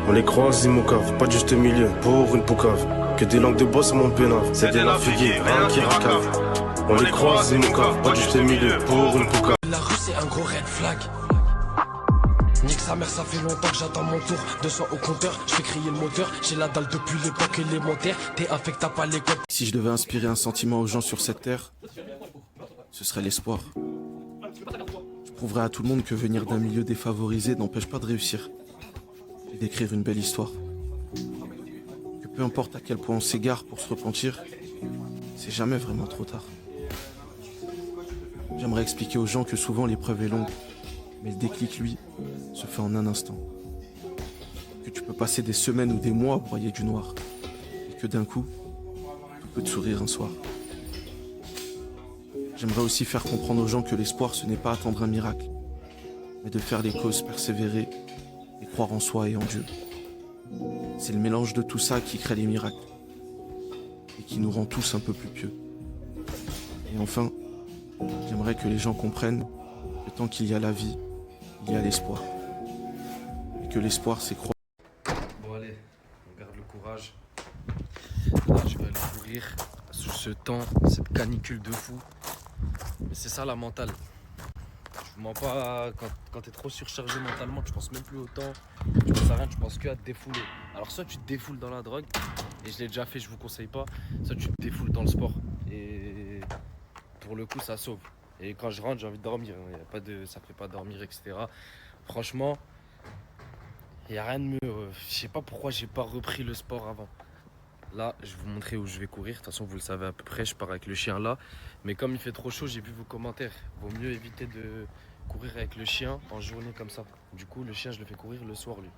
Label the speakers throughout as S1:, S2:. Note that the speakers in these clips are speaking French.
S1: On les croise, ils m'occavent, pas de juste milieu, pour une poucave. Que des langues de boss, mon pénave. C'est des navigués, rien qui racave. On les croise, ils m'occavent, pas de juste milieu, pour une poucave.
S2: La rue, c'est un gros red flag. Nique sa mère, ça fait longtemps que j'attends mon tour. 200 au compteur, je fais crier le moteur. J'ai la dalle depuis l'époque élémentaire. T'es affect, t'as pas les codes.
S3: Si je devais inspirer un sentiment aux gens sur cette terre, ce serait l'espoir. Je prouverais à tout le monde que venir d'un milieu défavorisé n'empêche pas de réussir et d'écrire une belle histoire. Que peu importe à quel point on s'égare pour se repentir, c'est jamais vraiment trop tard. J'aimerais expliquer aux gens que souvent l'épreuve est longue, mais le déclic, lui, se fait en un instant. Que tu peux passer des semaines ou des mois à broyer du noir, et que d'un coup, tout peut te sourire un soir. J'aimerais aussi faire comprendre aux gens que l'espoir, ce n'est pas attendre un miracle, mais de faire les causes, persévérer et croire en soi et en Dieu. C'est le mélange de tout ça qui crée les miracles et qui nous rend tous un peu plus pieux. Et enfin, j'aimerais que les gens comprennent que tant qu'il y a la vie, il y a l'espoir. Et que l'espoir, c'est croire.
S4: Bon allez, on garde le courage. Là, je vais aller courir sous ce temps, cette canicule de fou. Mais c'est ça la mentale. Je vous mens pas, quand t'es trop surchargé mentalement, tu penses même plus au temps, tu penses à rien, tu penses que à te défouler. Alors soit tu te défoules dans la drogue, et je l'ai déjà fait, je vous conseille pas, soit tu te défoules dans le sport. Et pour le coup, ça sauve. Et quand je rentre, j'ai envie de dormir, y a pas de, ça fait pas dormir, etc. Franchement, il n'y a rien de mieux. Je sais pas pourquoi j'ai pas repris le sport avant. Là, je vais vous montrer où je vais courir. De toute façon, vous le savez à peu près, je pars avec le chien là. Mais comme il fait trop chaud, j'ai vu vos commentaires. Vaut mieux éviter de courir avec le chien en journée comme ça. Du coup, le chien, je le fais courir le soir, lui.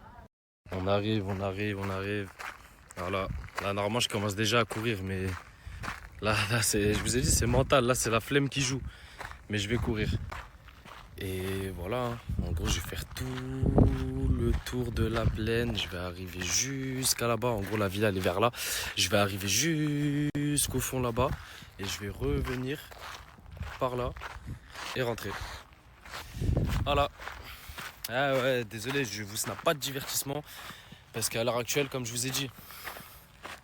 S4: On arrive. Alors là, normalement, je commence déjà à courir, mais là je vous ai dit, c'est mental. Là, c'est la flemme qui joue. Mais je vais courir. Et voilà, hein. En gros, je vais faire tout le tour de la plaine. Je vais arriver jusqu'à là-bas. En gros, la villa, elle est vers là. Je vais arriver jusqu'au fond là-bas. Et je vais revenir par là et rentrer. Voilà. Ah ouais, désolé, je vous snap pas de divertissement. Parce qu'à l'heure actuelle, comme je vous ai dit,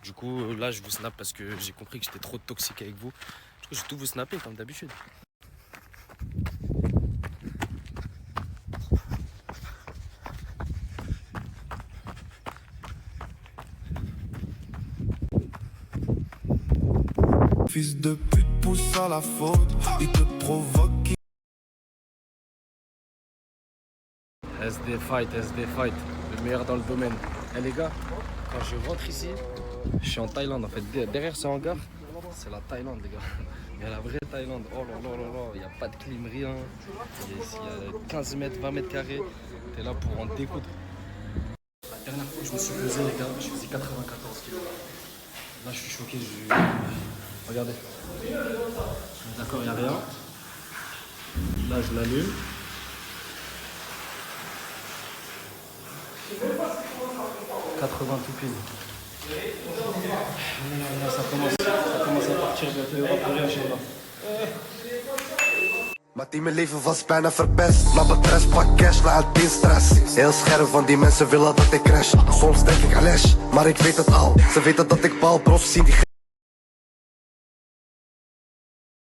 S4: du coup, là, je vous snap parce que j'ai compris que j'étais trop toxique avec vous. Du coup, je vais tout vous snapper comme d'habitude.
S5: Fils de pute pousse à la faute, il te provoque.
S4: SD Fight, le meilleur dans le domaine. Eh les gars, quand je rentre ici, je suis en Thaïlande en fait. Derrière ce hangar, c'est la Thaïlande les gars. Il y a la vraie Thaïlande. Oh là là là là, il n'y a pas de clim, rien. Il y a 15 mètres, 20 mètres carrés. T'es là pour en découdre. La dernière fois que je me suis pesé les gars, je faisais 94 kilos. Là je suis choqué, regardez. D'accord, il n'y a rien. Là, je l'allume. « 80 tout pile. » Là, ça commence à partir, je vais plus rien chez moi.
S5: Maar die mijn leven was bijna verpest. Maar betreft pak cash na het dienststress. Heel scherp, want die mensen willen dat ik crash. Soms denk ik alles, maar ik weet het al. Ze weten dat ik bal, bros zien die